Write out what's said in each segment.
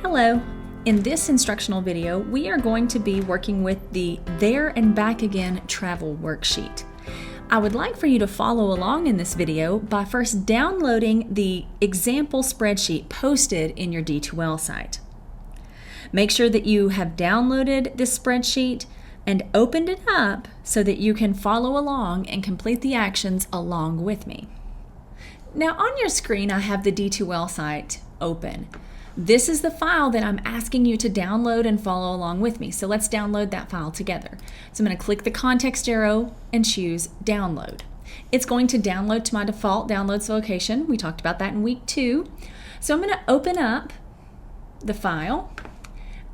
Hello! In this instructional video, we are going to be working with the There and Back Again travel worksheet. I would like for you to follow along in this video by first downloading the example spreadsheet posted in your D2L site. Make sure that you have downloaded this spreadsheet and opened it up so that you can follow along and complete the actions along with me. Now on your screen, I have the D2L site open. This is the file that I'm asking you to download and follow along with me. So let's download that file together. So I'm going to click the context arrow and choose download. It's going to download to my default downloads location. We talked about that in week 2. So I'm going to open up the file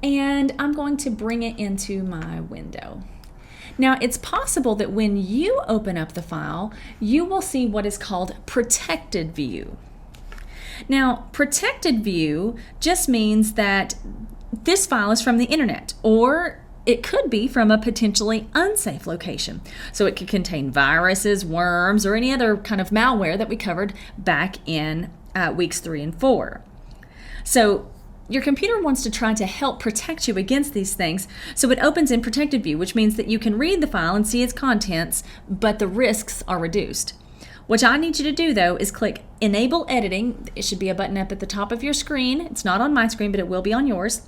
and I'm going to bring it into my window. Now it's possible that when you open up the file, you will see what is called protected view. Now, protected view just means that this file is from the internet, or it could be from a potentially unsafe location. So it could contain viruses, worms, or any other kind of malware that we covered back in weeks 3 and 4. So your computer wants to try to help protect you against these things, so it opens in protected view, which means that you can read the file and see its contents, but the risks are reduced. What I need you to do, though, is click Enable Editing. It should be a button up at the top of your screen. It's not on my screen, but it will be on yours.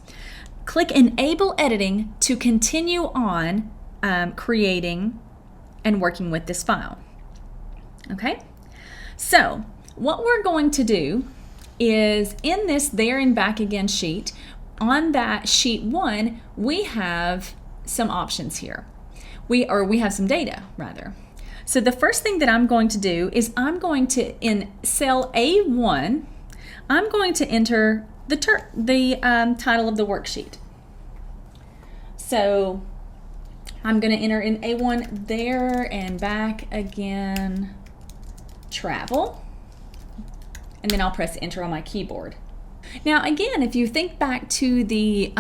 Click Enable Editing to continue on creating and working with this file. Okay? So, what we're going to do is in this There and Back Again sheet, on that sheet 1, we have some options here. We have some data, rather. So the first thing that I'm going to do is I'm going to, in cell A1, I'm going to enter the title of the worksheet. So I'm going to enter in A1, There and Back Again travel, and then I'll press enter on my keyboard. Now again, if you think back to the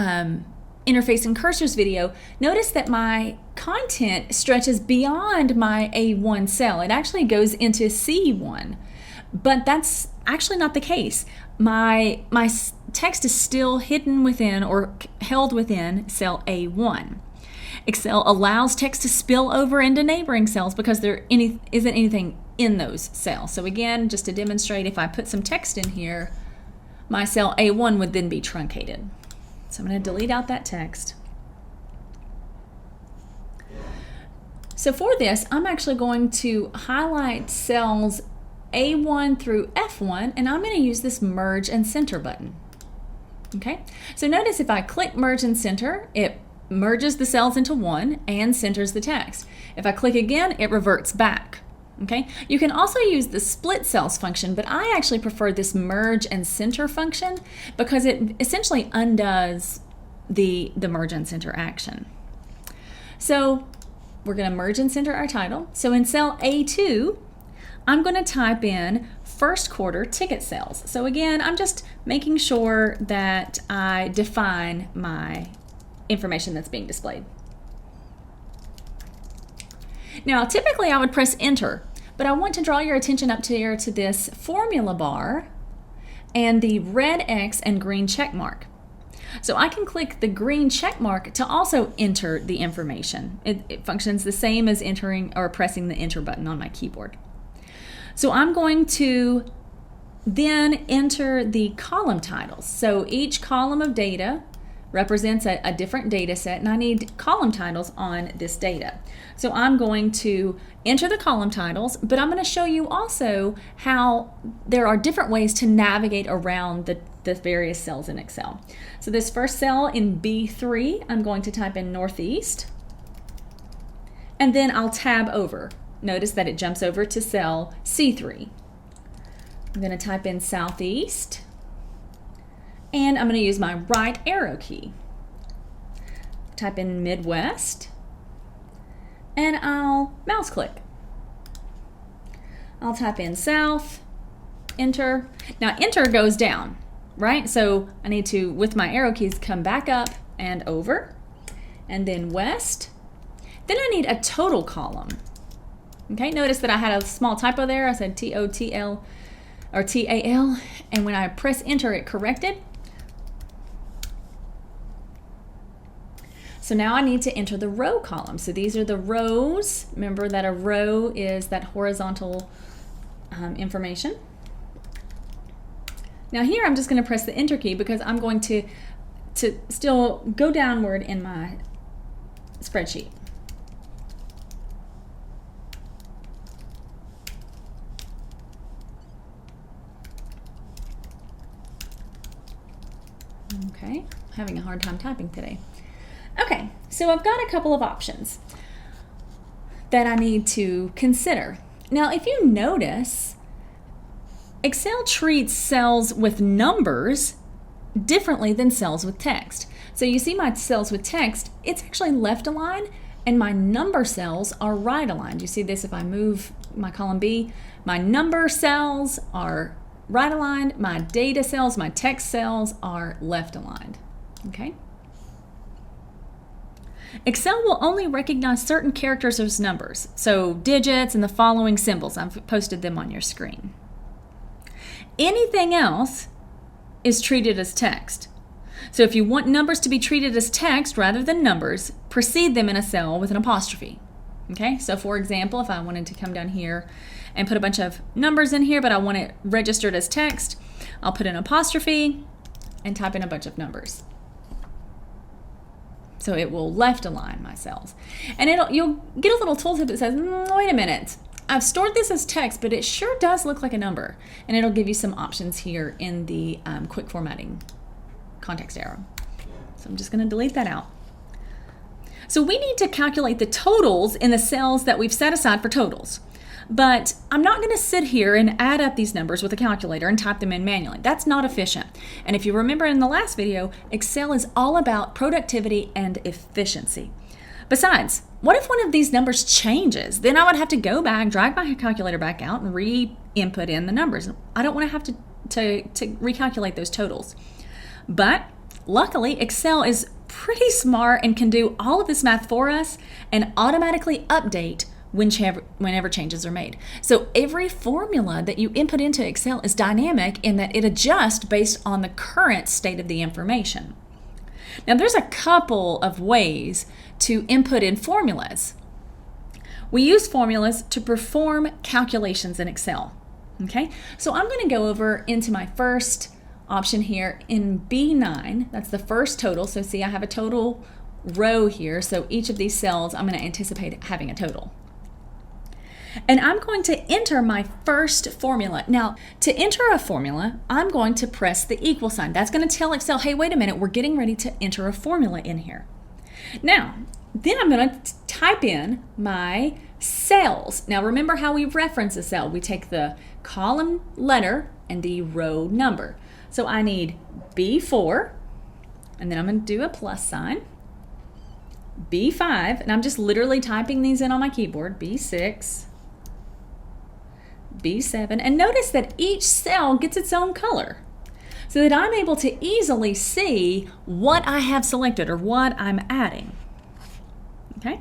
interface and cursors video, notice that my content stretches beyond my A1 cell. It actually goes into C1, but that's actually not the case. My text is still hidden within or held within cell A1. Excel allows text to spill over into neighboring cells because there isn't anything in those cells. So again, just to demonstrate, if I put some text in here, my cell A1 would then be truncated. So I'm going to delete out that text. So for this, I'm actually going to highlight cells A1 through F1, and I'm going to use this Merge and Center button. Okay, so notice if I click Merge and Center, it merges the cells into one and centers the text. If I click again, it reverts back. Okay, you can also use the split cells function, but I actually prefer this merge and center function because it essentially undoes the merge and center action. So we're going to merge and center our title. So in cell A2, I'm going to type in first quarter ticket sales. So again, I'm just making sure that I define my information that's being displayed. Now, typically I would press enter, but I want to draw your attention up here to this formula bar and the red X and green check mark. So I can click the green check mark to also enter the information. It functions the same as entering or pressing the enter button on my keyboard. So I'm going to then enter the column titles. So each column of data represents a different data set, and I need column titles on this data. So I'm going to enter the column titles, but I'm going to show you also how there are different ways to navigate around the various cells in Excel. So this first cell in B3, I'm going to type in Northeast, and then I'll tab over. Notice that it jumps over to cell C3. I'm going to type in Southeast, and I'm going to use my right arrow key. Type in Midwest, and I'll mouse click. I'll type in South, enter. Now enter goes down, right? So I need to, with my arrow keys, come back up and over, and then West. Then I need a total column. Okay, notice that I had a small typo there. I said T-O-T-L or T-A-L, and when I press enter, it corrected. So now I need to enter the row column. So these are the rows. Remember that a row is that horizontal information. Now here I'm just going to press the enter key because I'm going to still go downward in my spreadsheet. Okay, having a hard time typing today. Okay, so I've got a couple of options that I need to consider. Now, if you notice, Excel treats cells with numbers differently than cells with text. So you see my cells with text, it's actually left aligned, and my number cells are right aligned. You see this if I move my column B, my number cells are right aligned, my data cells, my text cells are left aligned, okay? Excel will only recognize certain characters as numbers, so digits and the following symbols. I've posted them on your screen. Anything else is treated as text. So if you want numbers to be treated as text rather than numbers, precede them in a cell with an apostrophe. Okay, so for example, if I wanted to come down here and put a bunch of numbers in here, but I want it registered as text, I'll put an apostrophe and type in a bunch of numbers. So it will left align my cells. And you'll get a little tooltip that says, wait a minute, I've stored this as text, but it sure does look like a number. And it'll give you some options here in the quick formatting context arrow. So I'm just going to delete that out. So we need to calculate the totals in the cells that we've set aside for totals. But I'm not going to sit here and add up these numbers with a calculator and type them in manually. That's not efficient. And if you remember in the last video, Excel is all about productivity and efficiency. Besides, what if one of these numbers changes? Then I would have to go back, drag my calculator back out, and re-input in the numbers. I don't want to have to recalculate those totals. But luckily, Excel is pretty smart and can do all of this math for us and automatically update whenever changes are made. So every formula that you input into Excel is dynamic in that it adjusts based on the current state of the information. Now there's a couple of ways to input in formulas. We use formulas to perform calculations in Excel. Okay, so I'm going to go over into my first option here in B9. That's the first total. So see, I have a total row here. So each of these cells, I'm going to anticipate having a total. And I'm going to enter my first formula. Now, to enter a formula, I'm going to press the equal sign. That's going to tell Excel, hey, wait a minute, we're getting ready to enter a formula in here. Now, then I'm going to type in my cells. Now, remember how we reference a cell. We take the column letter and the row number. So I need B4, and then I'm going to do a plus sign. B5, and I'm just literally typing these in on my keyboard. B6. B7, and notice that each cell gets its own color so that I'm able to easily see what I have selected or what I'm adding. Okay?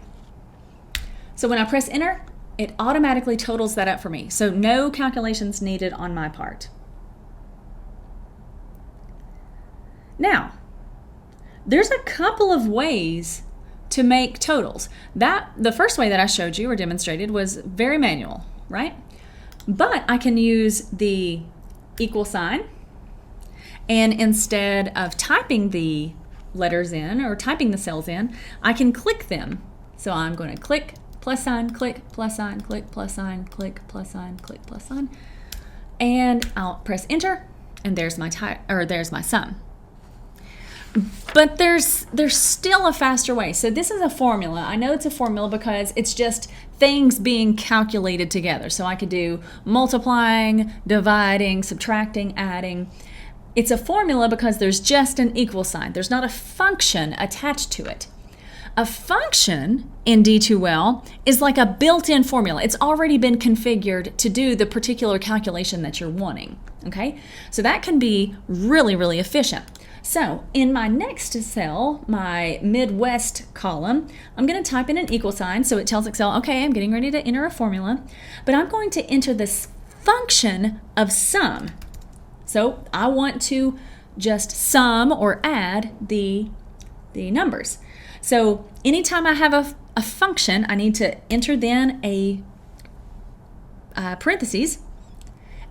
So when I press enter, it automatically totals that up for me. So no calculations needed on my part. Now, there's a couple of ways to make totals. The first way that I showed you or demonstrated was very manual, right? But I can use the equal sign, and instead of typing the letters in or typing the cells in, I can click them. So I'm going to click, plus sign, click, plus sign, click, plus sign, click, plus sign, click, plus sign, and I'll press enter, and there's my there's my sum. But there's still a faster way. So this is a formula. I know it's a formula because it's just things being calculated together. So I could do multiplying, dividing, subtracting, adding. It's a formula because there's just an equal sign. There's not a function attached to it. A function in D2L is like a built-in formula. It's already been configured to do the particular calculation that you're wanting. Okay? So that can be really, really efficient. So in my next cell, my Midwest column, I'm going to type in an equal sign so it tells Excel, okay, I'm getting ready to enter a formula, but I'm going to enter this function of sum. So I want to just sum or add the numbers. So anytime I have a function, I need to enter then a parentheses,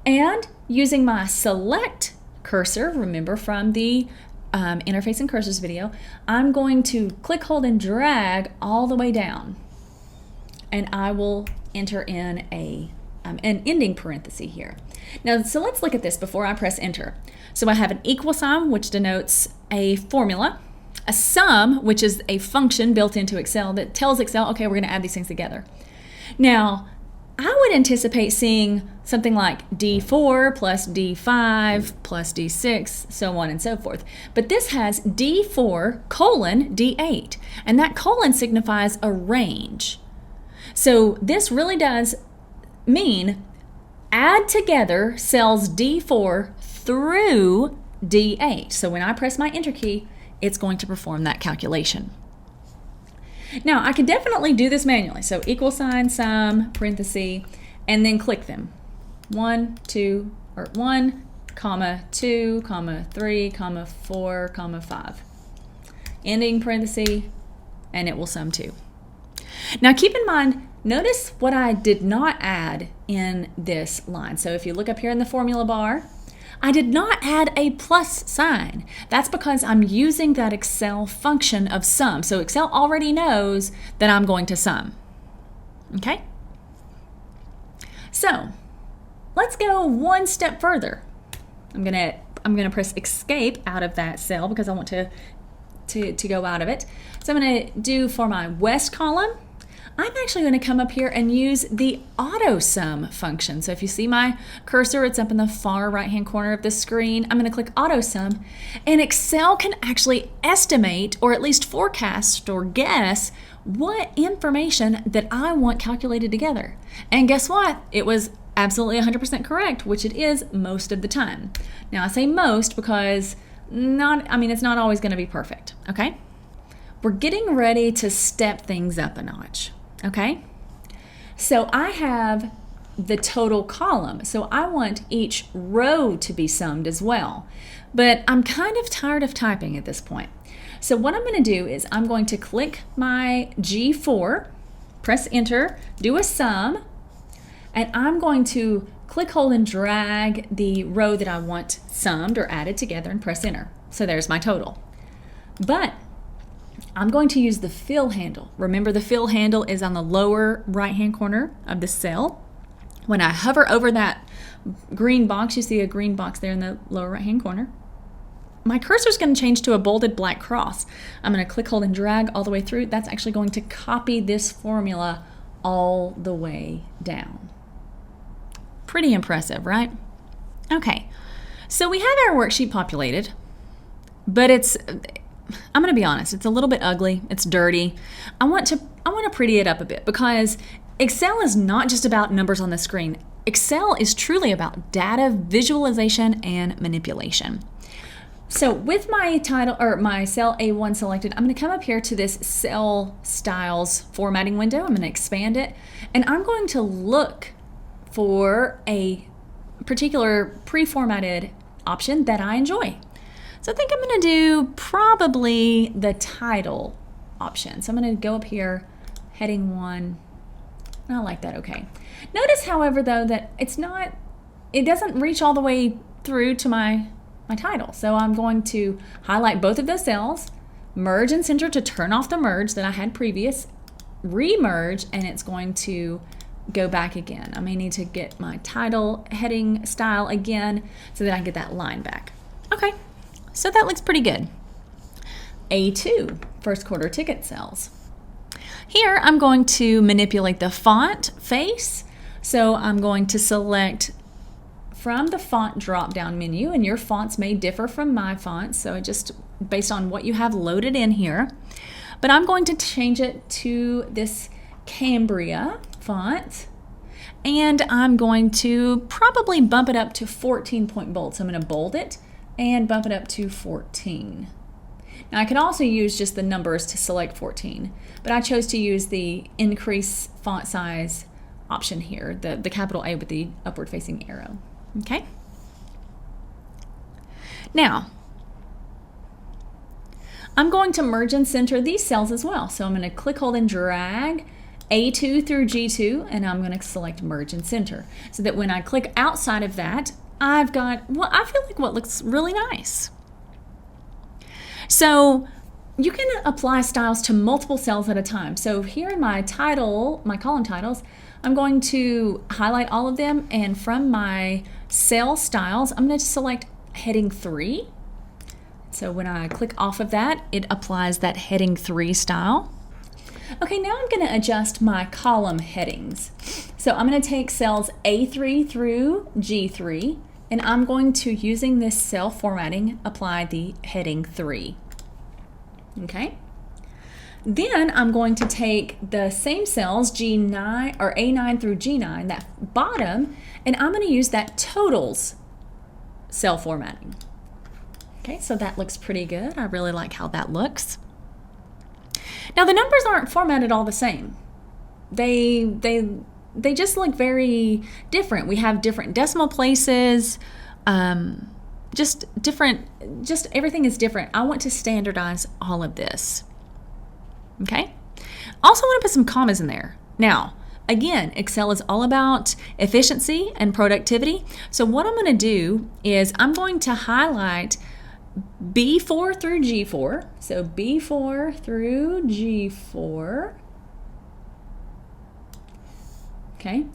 and using my select cursor, remember from the interface and cursors video, I'm going to click, hold, and drag all the way down, and I will enter in an ending parenthesis here. Now, so let's look at this before I press enter. So I have an equal sign, which denotes a formula, a sum, which is a function built into Excel that tells Excel, okay, we're going to add these things together. Now, I would anticipate seeing something like D4 plus D5 plus D6, so on and so forth. But this has D4 colon D8, and that colon signifies a range. So this really does mean add together cells D4 through D8. So when I press my enter key, it's going to perform that calculation. Now, I can definitely do this manually. So equal sign, sum, parenthesis, and then click them. 1, 2, or 1, comma, 2, comma, 3, comma, 4, comma, 5. Ending parenthesis, and it will sum 2. Now, keep in mind, notice what I did not add in this line. So if you look up here in the formula bar, I did not add a plus sign. That's because I'm using that Excel function of sum. So Excel already knows that I'm going to sum. Okay? So let's go one step further. I'm gonna press escape out of that cell because I want to go out of it. So I'm gonna do for my west column, I'm actually going to come up here and use the auto sum function. So if you see my cursor, it's up in the far right hand corner of the screen. I'm going to click auto sum, and Excel can actually estimate or at least forecast or guess what information that I want calculated together. And guess what? It was absolutely 100% correct, which it is most of the time. Now I say most because it's not always going to be perfect, okay? We're getting ready to step things up a notch. Okay, so I have the total column, so I want each row to be summed as well, but I'm kind of tired of typing at this point. So what I'm going to do is I'm going to click my G4, press enter, do a sum, and I'm going to click, hold, and drag the row that I want summed or added together and press enter. So there's my total. But I'm going to use the fill handle. Remember, the fill handle is on the lower right-hand corner of the cell. When I hover over that green box, you see a green box there in the lower right-hand corner, my cursor is going to change to a bolded black cross. I'm going to click, hold, and drag all the way through. That's actually going to copy this formula all the way down. Pretty impressive, right? Okay, so we have our worksheet populated, but I'm going to be honest, it's a little bit ugly, it's dirty. I want to pretty it up a bit because Excel is not just about numbers on the screen. Excel is truly about data visualization and manipulation. So with my title or my cell A1 selected, I'm going to come up here to this cell styles formatting window. I'm going to expand it, and I'm going to look for a particular pre-formatted option that I enjoy. So I think I'm going to do probably the title option. So I'm going to go up here, heading 1. I like that, okay. Notice, however, though, that it doesn't reach all the way through to my title. So I'm going to highlight both of those cells, merge and center to turn off the merge that I had previous, remerge, and it's going to go back again. I may need to get my title heading style again so that I can get that line back. Okay, so that looks pretty good. A2, first quarter ticket cells. Here I'm going to manipulate the font face. So I'm going to select from the font drop-down menu, and your fonts may differ from my fonts, so just based on what you have loaded in here. But I'm going to change it to this Cambria font, and I'm going to probably bump it up to 14 point bold. So I'm going to bold it and bump it up to 14. Now I could also use just the numbers to select 14, but I chose to use the increase font size option here, the capital A with the upward facing arrow. Okay. Now, I'm going to merge and center these cells as well. So I'm going to click, hold, and drag A2 through G2, and I'm going to select merge and center so that when I click outside of that, I've got what I feel like what looks really nice. So you can apply styles to multiple cells at a time. So here in my title, my column titles, I'm going to highlight all of them, and from my cell styles, I'm going to select heading 3. So when I click off of that, it applies that heading 3 style. Okay, now I'm going to adjust my column headings. So I'm going to take cells A3 through G3, and I'm going to, using this cell formatting, apply the heading 3. Okay. Then I'm going to take the same cells, G9 or A9 through G9, that bottom, and I'm going to use that totals cell formatting. Okay, so that looks pretty good. I really like how that looks. Now the numbers aren't formatted all the same. They just look very different. We have different decimal places, just everything is different. I want to standardize all of this. Okay. Also want to put some commas in there. Now, again, Excel is all about efficiency and productivity. So what I'm going to do is I'm going to highlight B4 through G4. So B4 through G4. Okay.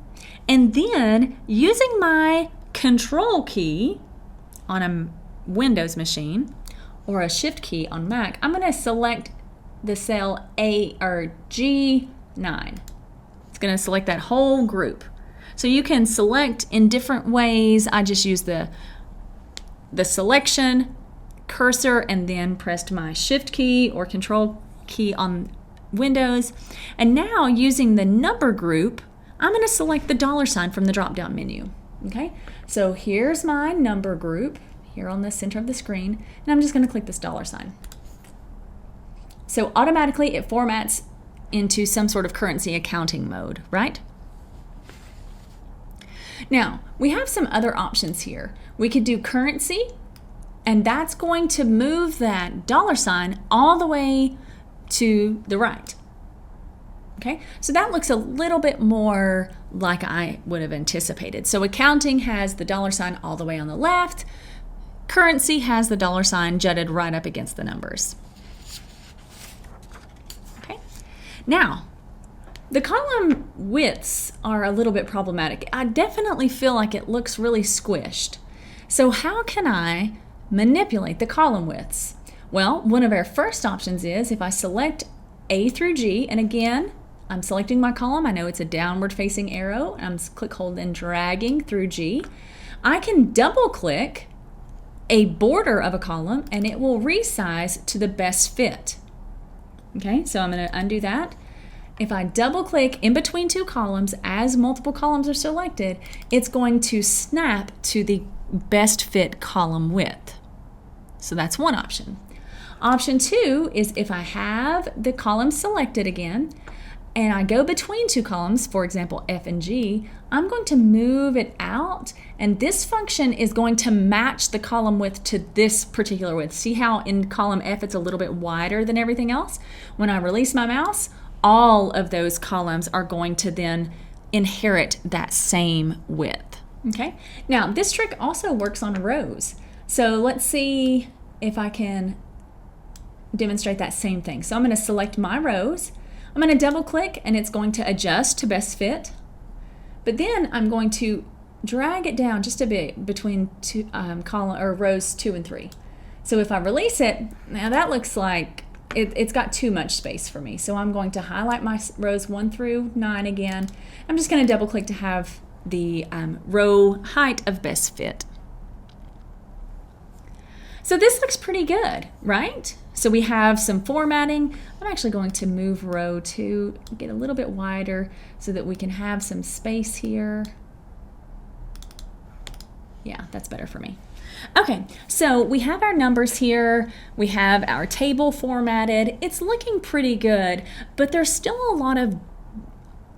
And then using my Control key on a Windows machine or a Shift key on Mac, I'm going to select the cell A or G9. It's going to select that whole group. So you can select in different ways. I just use the selection cursor and then pressed my Shift key or Control key on Windows. And now using the number group, I'm going to select the $sign from the drop-down menu. Okay, so here's my number group here on the center of the screen, and I'm just going to click this $sign. So automatically it formats into some sort of currency accounting mode, right? Now, we have some other options here. We could do currency, and that's going to move that $sign all the way to the right. Okay, so that looks a little bit more like I would have anticipated. So accounting has the $sign all the way on the left. Currency has the $sign jutted right up against the numbers. Okay, now the column widths are a little bit problematic. I definitely feel like it looks really squished. So how can I manipulate the column widths? Well, one of our first options is if I select A through G, and again, I'm selecting my column. I know it's a downward facing arrow. I'm click, hold, and dragging through G. I can double click a border of a column and it will resize to the best fit. Okay, so I'm going to undo that. If I double click in between two columns as multiple columns are selected, it's going to snap to the best fit column width. So that's one option. Option 2 is if I have the column selected again, and I go between two columns, for example, F and G, I'm going to move it out, and this function is going to match the column width to this particular width. See how in column F it's a little bit wider than everything else? When I release my mouse, all of those columns are going to then inherit that same width. Okay. Now, this trick also works on rows. So let's see if I can demonstrate that same thing. So I'm going to select my rows. I'm going to double click and it's going to adjust to best fit. But then I'm going to drag it down just a bit between two, rows 2 and 3. So if I release it, now that looks like it's got too much space for me. So I'm going to highlight my rows 1 through 9 again. I'm just going to double click to have the row height of best fit. So this looks pretty good, right? So we have some formatting. I'm actually going to move row 2, get a little bit wider so that we can have some space here. Yeah, that's better for me. Okay, so we have our numbers here. We have our table formatted. It's looking pretty good, but there's still a lot of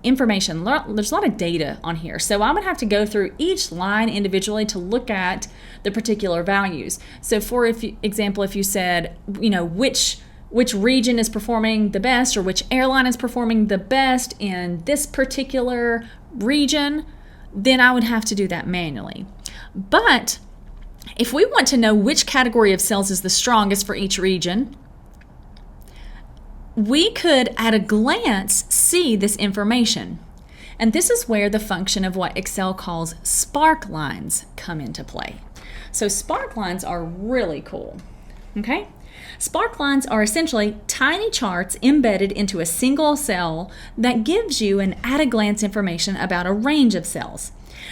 information. There's a lot of data on here. So I'm going to have to go through each line individually to look at the particular values. So for example, if you said, which which region is performing the best or which airline is performing the best in this particular region, then I would have to do that manually. But if we want to know which category of sales is the strongest for each region, we could at a glance see this information. And this is where the function of what Excel calls spark lines come into play. So spark lines are really cool, okay? Spark lines are essentially tiny charts embedded into a single cell that gives you an at-a-glance information about a range of cells.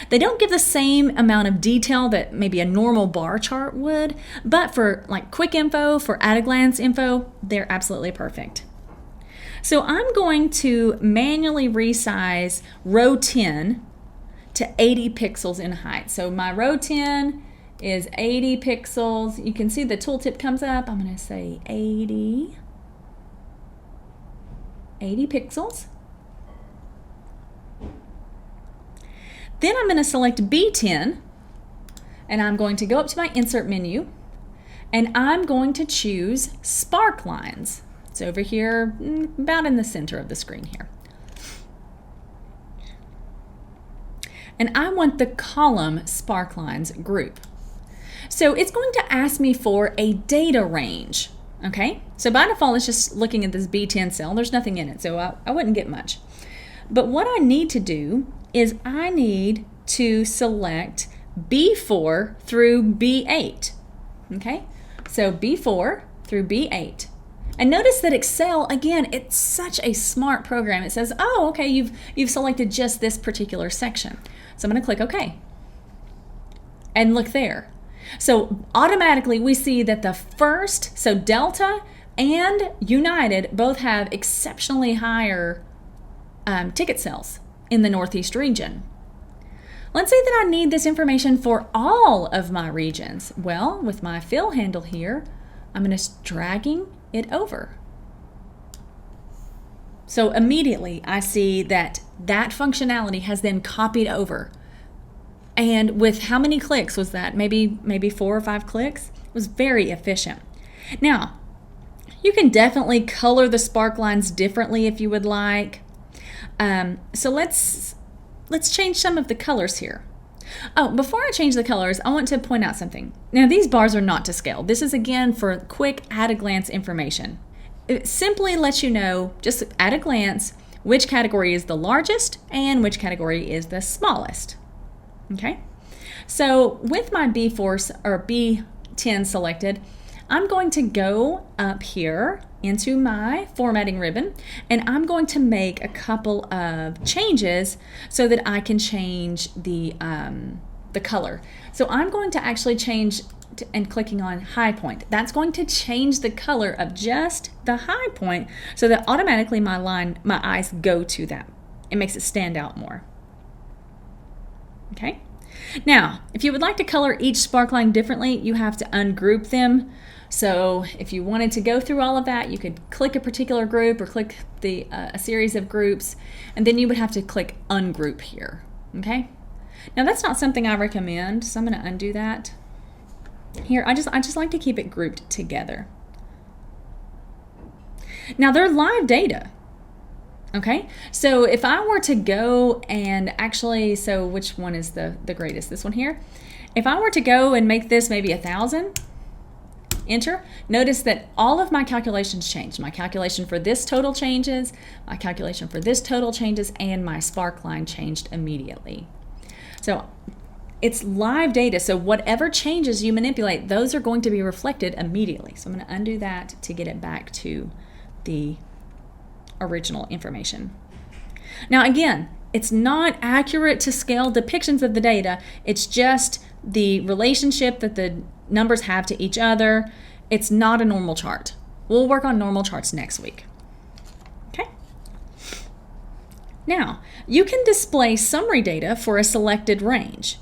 They don't give the same amount of detail that maybe a normal bar chart would, but for like quick info, for at-a-glance info, they're absolutely perfect. So I'm going to manually resize row 10 to 80 pixels in height. So my row 10 is 80 pixels. You can see the tooltip comes up. I'm going to say 80 pixels. Then I'm going to select B10 and I'm going to go up to my insert menu and I'm going to choose spark lines. It's over here about in the center of the screen here. And I want the column spark lines group. So it's going to ask me for a data range, okay? So by default, it's just looking at this B10 cell. There's nothing in it, so I wouldn't get much. But what I need to do is I need to select B4 through B8, okay? So B4 through B8. And notice that Excel, again, it's such a smart program. It says, oh, okay, you've selected just this particular section. So I'm going to click OK. And look there. So automatically we see that the first, so Delta and United both have exceptionally higher ticket sales in the Northeast region. Let's say that I need this information for all of my regions. Well, with my fill handle here, I'm going to dragging it over. So immediately I see that that functionality has then copied over. And with how many clicks was that? Maybe 4 or 5 clicks? It was very efficient. Now, you can definitely color the spark lines differently if you would like. So let's change some of the colors here. Oh, before I change the colors, I want to point out something. Now, these bars are not to scale. This is, again, for quick at-a-glance information. It simply lets you know, just at a glance, which category is the largest and which category is the smallest. Okay? So with my B4 or B10 selected, I'm going to go up here into my formatting ribbon and I'm going to make a couple of changes so that I can change the color. So I'm going to actually change and clicking on high point. That's going to change the color of just the high point so that automatically my eyes go to that. It makes it stand out more. Okay? Now, if you would like to color each sparkline differently, you have to ungroup them. So if you wanted to go through all of that, you could click a particular group or click a series of groups, and then you would have to click ungroup here, okay? Now that's not something I recommend, so I'm gonna undo that. Here, I just like to keep it grouped together. Now they're live data, okay? So if I were to go and actually, so which one is the greatest? This one here? If I were to go and make this maybe 1,000, enter, notice that all of my calculations changed. My calculation for this total changes, my calculation for this total changes, and my spark line changed immediately. So it's live data, so whatever changes you manipulate, those are going to be reflected immediately. So I'm going to undo that to get it back to the original information. Now again, it's not accurate to scale depictions of the data, it's just the relationship that the numbers have to each other. It's not a normal chart. We'll work on normal charts next week. Okay? Now, you can display summary data for a selected range.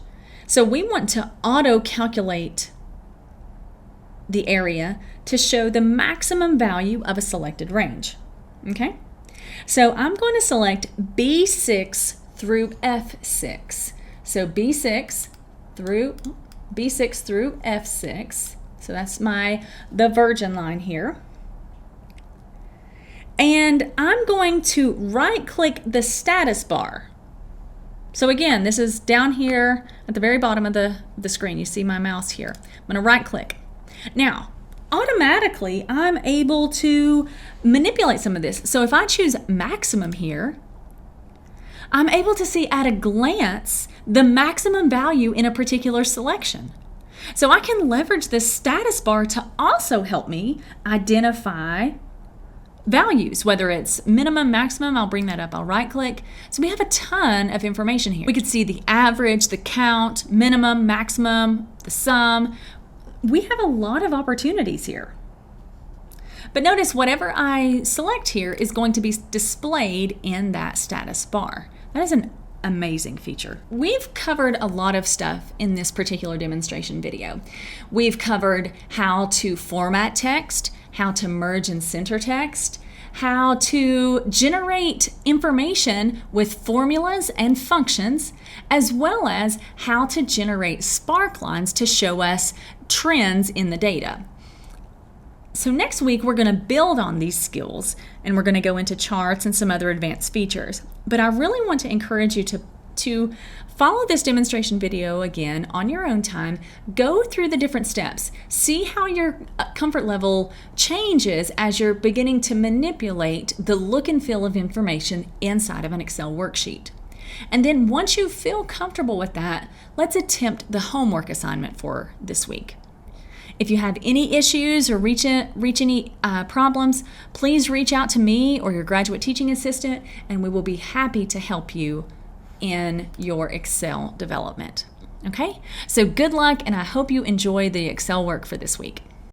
So we want to auto-calculate the area to show the maximum value of a selected range. Okay? So I'm going to select B6 through F6. So B6 through F6. So that's the virgin line here. And I'm going to right-click the status bar. So again, this is down here at the very bottom of the screen. You see my mouse here. I'm going to right-click. Now, automatically, I'm able to manipulate some of this. So if I choose maximum here, I'm able to see at a glance the maximum value in a particular selection. So I can leverage this status bar to also help me identify values, whether it's minimum, maximum. I'll bring that up. I'll right click. So we have a ton of information here. We could see the average, the count, minimum, maximum, the sum. We have a lot of opportunities here. But notice whatever I select here is going to be displayed in that status bar. That is an amazing feature. We've covered a lot of stuff in this particular demonstration video. We've covered how to format text, how to merge and center text, how to generate information with formulas and functions, as well as how to generate spark lines to show us trends in the data. So next week, we're going to build on these skills and we're going to go into charts and some other advanced features. But I really want to encourage you to follow this demonstration video again on your own time. Go through the different steps. See how your comfort level changes as you're beginning to manipulate the look and feel of information inside of an Excel worksheet. And then once you feel comfortable with that, let's attempt the homework assignment for this week. If you have any issues or reach any problems, please reach out to me or your graduate teaching assistant, and we will be happy to help you in your Excel development. Okay? So good luck, and I hope you enjoy the Excel work for this week.